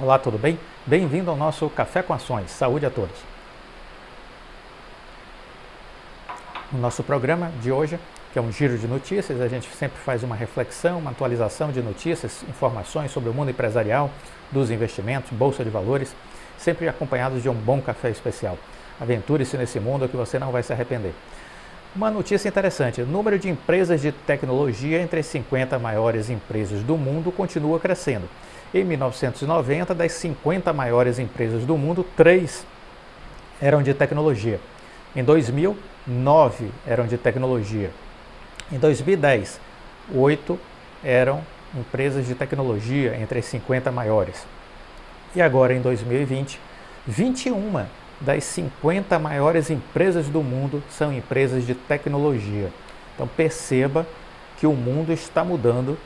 Olá, tudo bem? Bem-vindo ao nosso Café com Ações. Saúde a todos. No nosso programa de hoje, que é um giro de notícias, a gente sempre faz uma reflexão, uma atualização de notícias, informações sobre o mundo empresarial, dos investimentos, bolsa de valores, sempre acompanhados de um bom café especial. Aventure-se nesse mundo que você não vai se arrepender. Uma notícia interessante: o número de empresas de tecnologia entre as 50 maiores empresas do mundo continua crescendo. Em 1990, das 50 maiores empresas do mundo, 3 eram de tecnologia. Em 2000, 9 eram de tecnologia. Em 2010, 8 eram empresas de tecnologia entre as 50 maiores. E agora, em 2020, 21 das 50 maiores empresas do mundo são empresas de tecnologia. Então perceba que o mundo está mudando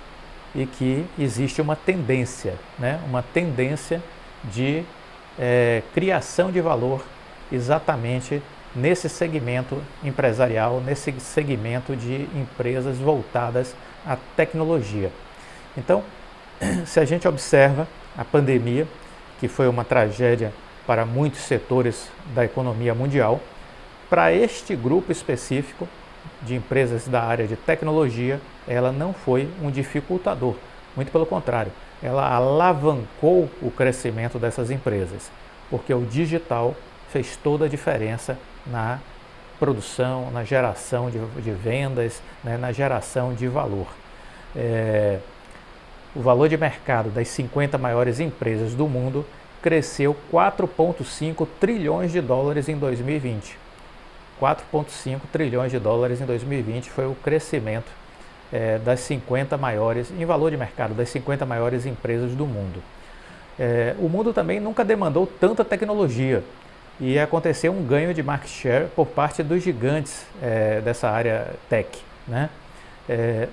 e que existe uma tendência, uma tendência de criação de valor exatamente nesse segmento empresarial, nesse segmento de empresas voltadas à tecnologia. Então, se a gente observa a pandemia, que foi uma tragédia para muitos setores da economia mundial, para este grupo específico de empresas da área de tecnologia, ela não foi um dificultador, muito pelo contrário, ela alavancou o crescimento dessas empresas, porque o digital fez toda a diferença na produção, na geração de vendas, na geração de valor. O valor de mercado das 50 maiores empresas do mundo cresceu 4,5 trilhões de dólares em 2020. 4,5 trilhões de dólares em 2020 foi o crescimento das 50 maiores, em valor de mercado, das 50 maiores empresas do mundo. O mundo também nunca demandou tanta tecnologia e aconteceu um ganho de market share por parte dos gigantes dessa área tech,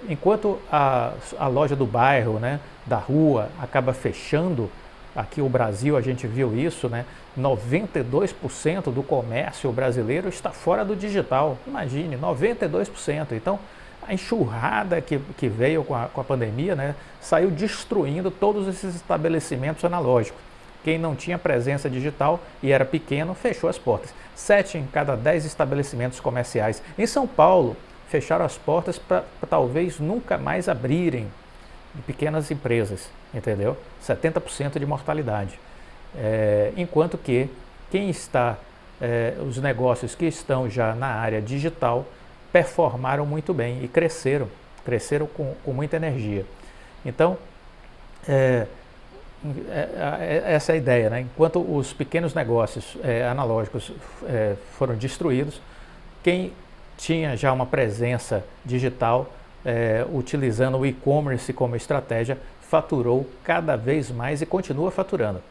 enquanto a loja do bairro, da rua, acaba fechando. Aqui no Brasil a gente viu isso, 92% do comércio brasileiro está fora do digital, imagine, 92%. Então, a enxurrada que veio com a pandemia, saiu destruindo todos esses estabelecimentos analógicos. Quem não tinha presença digital e era pequeno, fechou as portas. 7 em cada 10 estabelecimentos comerciais em São Paulo fecharam as portas para talvez nunca mais abrirem, de pequenas empresas, entendeu? 70% de mortalidade. Enquanto que quem está, os negócios que estão já na área digital performaram muito bem e cresceram com muita energia. Então, essa é a ideia, Enquanto os pequenos negócios analógicos foram destruídos, quem tinha já uma presença digital utilizando o e-commerce como estratégia, faturou cada vez mais e continua faturando.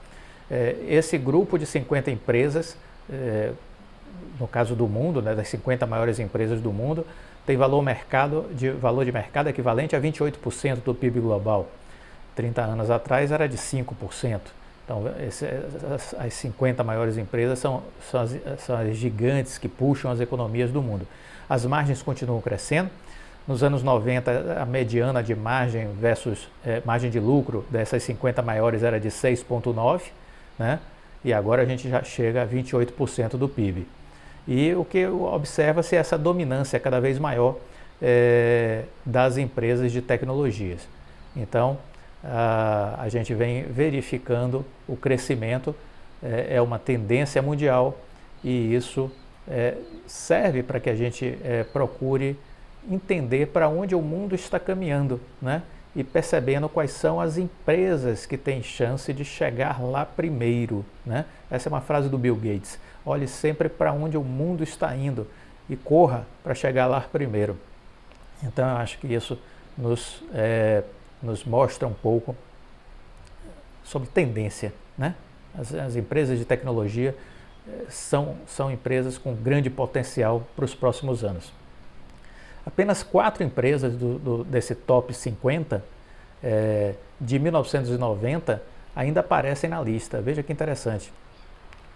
Esse grupo de 50 empresas, no caso do mundo, das 50 maiores empresas do mundo, tem valor de mercado equivalente a 28% do PIB global. 30 anos atrás era de 5%. Então, as 50 maiores empresas são as gigantes que puxam as economias do mundo. As margens continuam crescendo. Nos anos 90, a mediana de margem versus margem de lucro dessas 50 maiores era de 6,9%, e agora a gente já chega a 28% do PIB. E o que observa-se é essa dominância cada vez maior das empresas de tecnologias. Então, a gente vem verificando o crescimento, é uma tendência mundial e isso serve para que a gente procure entender para onde o mundo está caminhando, e percebendo quais são as empresas que têm chance de chegar lá primeiro, Essa é uma frase do Bill Gates: olhe sempre para onde o mundo está indo e corra para chegar lá primeiro. Então eu acho que isso nos mostra um pouco sobre tendência, As empresas de tecnologia são empresas com grande potencial para os próximos anos. Apenas 4 empresas desse top 50 de 1990 ainda aparecem na lista. Veja que interessante.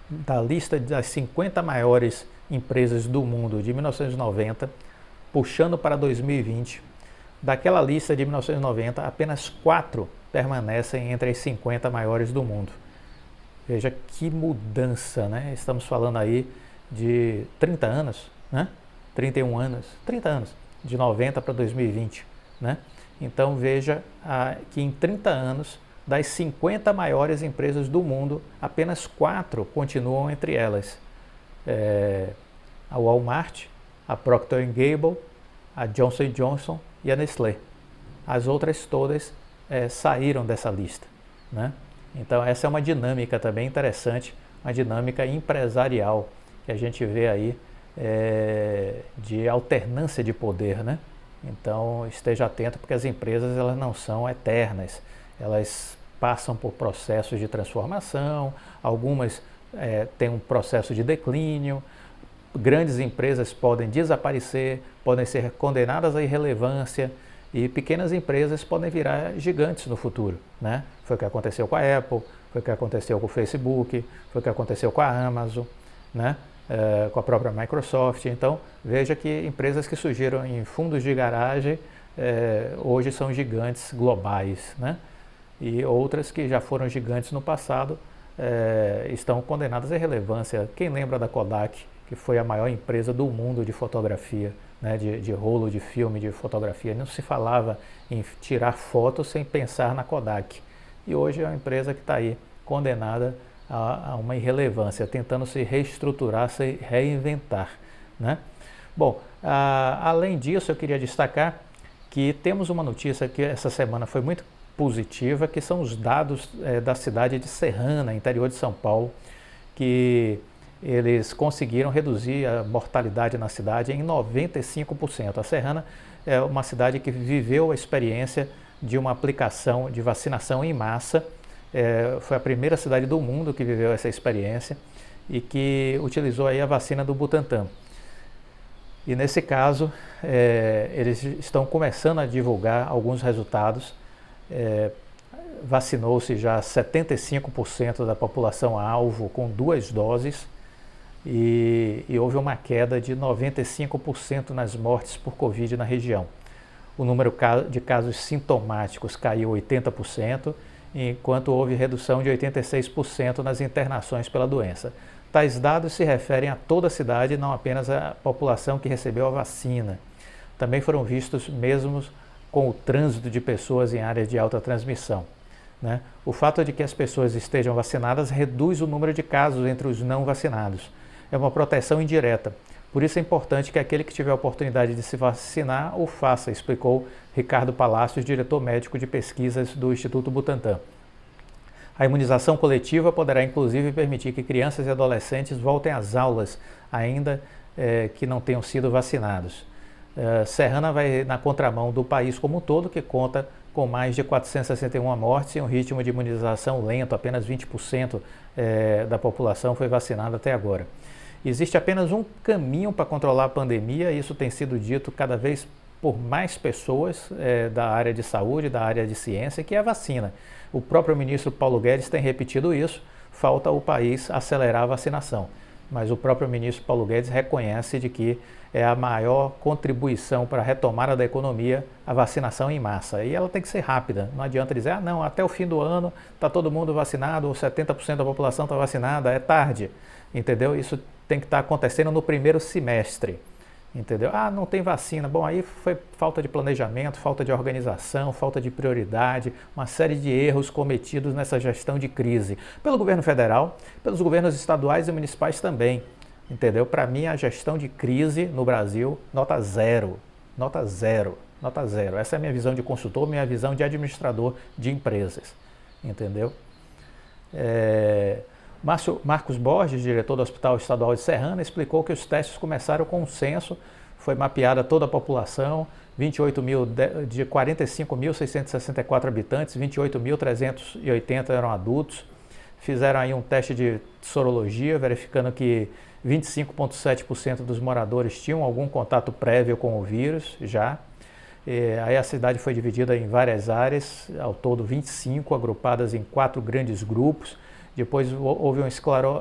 Da lista das 50 maiores empresas do mundo de 1990, puxando para 2020, Daquela lista de 1990, apenas 4 permanecem entre as 50 maiores do mundo. Veja que mudança, né? Estamos falando aí de 30 anos, né? 31 anos, 30 anos, de 90 para 2020, né? Então veja que em 30 anos, das 50 maiores empresas do mundo, apenas 4 continuam entre elas. A Walmart, a Procter & Gamble, a Johnson & Johnson e a Nestlé. As outras todas saíram dessa lista, né? Então essa é uma dinâmica também interessante, uma dinâmica empresarial que a gente vê aí de alternância de poder, né? Então esteja atento, porque as empresas elas não são eternas, elas passam por processos de transformação, algumas têm um processo de declínio, grandes empresas podem desaparecer, podem ser condenadas à irrelevância, e pequenas empresas podem virar gigantes no futuro, né? Foi o que aconteceu com a Apple, foi o que aconteceu com o Facebook, foi o que aconteceu com a Amazon, né? Com a própria Microsoft. Então, veja que empresas que surgiram em fundos de garagem hoje são gigantes globais, né? E outras que já foram gigantes no passado estão condenadas à irrelevância. Quem lembra da Kodak, que foi a maior empresa do mundo de fotografia, né, de rolo de filme, de fotografia? Não se falava em tirar fotos sem pensar na Kodak. E hoje é uma empresa que está aí condenada a uma irrelevância, tentando se reestruturar, se reinventar, né? Bom, além disso, eu queria destacar que temos uma notícia que essa semana foi muito positiva, que são os dados da cidade de Serrana, interior de São Paulo, que eles conseguiram reduzir a mortalidade na cidade em 95%. A Serrana é uma cidade que viveu a experiência de uma aplicação de vacinação em massa. Foi a primeira cidade do mundo que viveu essa experiência e que utilizou aí a vacina do Butantan. E nesse caso, eles estão começando a divulgar alguns resultados. Vacinou-se já 75% da população alvo com 2 doses. E houve uma queda de 95% nas mortes por Covid na região. O número de casos sintomáticos caiu 80%, enquanto houve redução de 86% nas internações pela doença. Tais dados se referem a toda a cidade, não apenas à população que recebeu a vacina. Também foram vistos mesmo com o trânsito de pessoas em áreas de alta transmissão, né? O fato de que as pessoas estejam vacinadas reduz o número de casos entre os não vacinados. É uma proteção indireta. Por isso é importante que aquele que tiver a oportunidade de se vacinar o faça, explicou Ricardo Palacios, diretor médico de pesquisas do Instituto Butantan. A imunização coletiva poderá inclusive permitir que crianças e adolescentes voltem às aulas, ainda que não tenham sido vacinados. Serrana vai na contramão do país como um todo, que conta com mais de 461 mortes e um ritmo de imunização lento, apenas 20% da população foi vacinada até agora. Existe apenas um caminho para controlar a pandemia, e isso tem sido dito cada vez por mais pessoas da área de saúde, da área de ciência, que é a vacina. O próprio ministro Paulo Guedes tem repetido isso, falta o país acelerar a vacinação. Mas o próprio ministro Paulo Guedes reconhece de que é a maior contribuição para a retomada da economia a vacinação em massa. E ela tem que ser rápida, não adianta dizer, não, até o fim do ano está todo mundo vacinado, ou 70% da população está vacinada, é tarde, entendeu? Isso tem que estar acontecendo no primeiro semestre, entendeu? Não tem vacina. Bom, aí foi falta de planejamento, falta de organização, falta de prioridade, uma série de erros cometidos nessa gestão de crise pelo governo federal, pelos governos estaduais e municipais também, entendeu? Para mim, a gestão de crise no Brasil, nota zero, nota zero, nota zero. Essa é a minha visão de consultor, minha visão de administrador de empresas, entendeu? Marcos Borges, diretor do Hospital Estadual de Serrana, explicou que os testes começaram com um censo, foi mapeada toda a população, 28 mil de 45.664 habitantes, 28.380 eram adultos, fizeram aí um teste de sorologia, verificando que 25,7% dos moradores tinham algum contato prévio com o vírus já. Aí a cidade foi dividida em várias áreas, ao todo 25, agrupadas em 4 grandes grupos. Depois houve um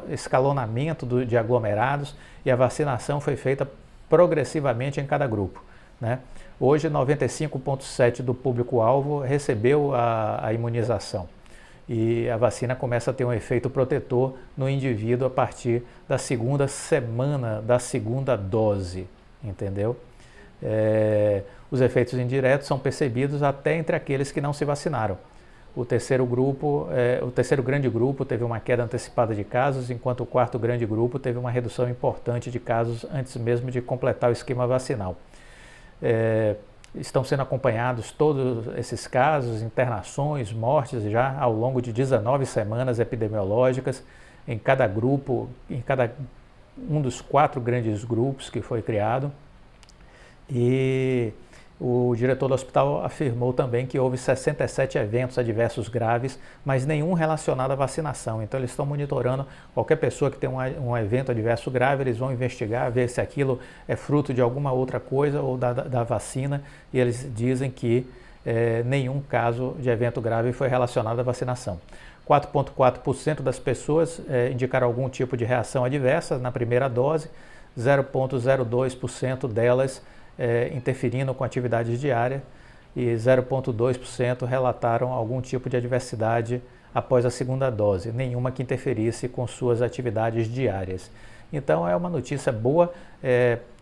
escalonamento de aglomerados e a vacinação foi feita progressivamente em cada grupo, né? Hoje, 95,7% do público-alvo recebeu a imunização. E a vacina começa a ter um efeito protetor no indivíduo a partir da segunda semana da segunda dose, entendeu? Os efeitos indiretos são percebidos até entre aqueles que não se vacinaram. O terceiro grande grupo teve uma queda antecipada de casos, enquanto o quarto grande grupo teve uma redução importante de casos antes mesmo de completar o esquema vacinal. Estão sendo acompanhados todos esses casos, internações, mortes já ao longo de 19 semanas epidemiológicas em cada grupo, em cada um dos 4 grandes grupos que foi criado. E o diretor do hospital afirmou também que houve 67 eventos adversos graves, mas nenhum relacionado à vacinação. Então eles estão monitorando qualquer pessoa que tem um evento adverso grave, eles vão investigar, ver se aquilo é fruto de alguma outra coisa ou da vacina, e eles dizem que nenhum caso de evento grave foi relacionado à vacinação. 4,4% das pessoas indicaram algum tipo de reação adversa na primeira dose, 0,02% delas interferindo com atividades diárias e 0,2% relataram algum tipo de adversidade após a segunda dose, nenhuma que interferisse com suas atividades diárias. Então é uma notícia boa.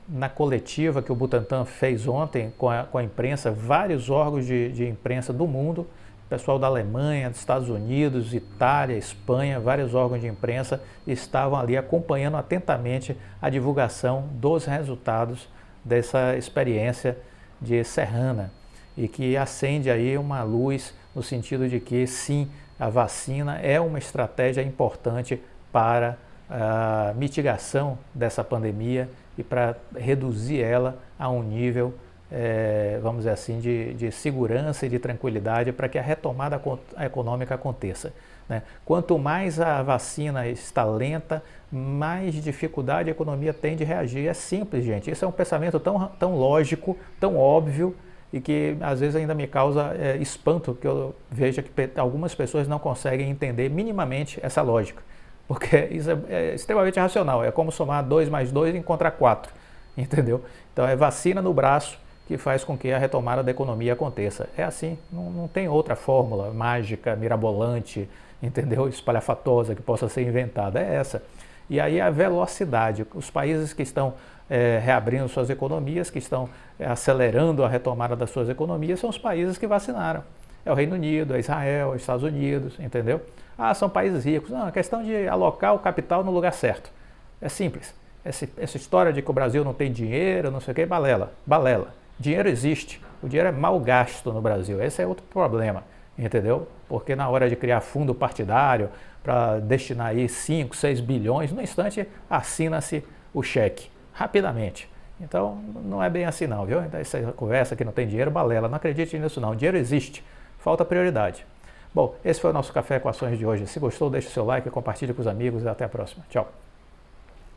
Na coletiva que o Butantan fez ontem com a imprensa, vários órgãos de imprensa do mundo, pessoal da Alemanha, dos Estados Unidos, Itália, Espanha, vários órgãos de imprensa estavam ali acompanhando atentamente a divulgação dos resultados dessa experiência de Serrana, e que acende aí uma luz no sentido de que sim, a vacina é uma estratégia importante para a mitigação dessa pandemia e para reduzir ela a um nível, vamos dizer assim, de segurança e de tranquilidade para que a retomada econômica aconteça, né? Quanto mais a vacina está lenta, mais dificuldade a economia tem de reagir. É simples, gente. Isso é um pensamento tão lógico, tão óbvio, e que às vezes ainda me causa espanto, que eu vejo que algumas pessoas não conseguem entender minimamente essa lógica. Porque isso é extremamente racional. É como somar 2 mais 2 e encontrar 4, entendeu? Então é vacina no braço que faz com que a retomada da economia aconteça. É assim, não tem outra fórmula mágica, mirabolante, entendeu? Espalhafatosa que possa ser inventada. É essa. E aí a velocidade, os países que estão reabrindo suas economias, que estão acelerando a retomada das suas economias, são os países que vacinaram. É o Reino Unido, é Israel, é os Estados Unidos, entendeu? Ah, são países ricos. Não, é questão de alocar o capital no lugar certo. É simples. Essa história de que o Brasil não tem dinheiro, não sei o que, balela. Dinheiro existe. O dinheiro é mal gasto no Brasil. Esse é outro problema, entendeu? Porque na hora de criar fundo partidário para destinar aí 5, 6 bilhões, no instante assina-se o cheque, rapidamente. Então não é bem assim não, viu? Essa conversa que não tem dinheiro, balela. Não acredite nisso não. O dinheiro existe. Falta prioridade. Bom, esse foi o nosso Café com Ações de hoje. Se gostou, deixe o seu like, compartilhe com os amigos e até a próxima. Tchau.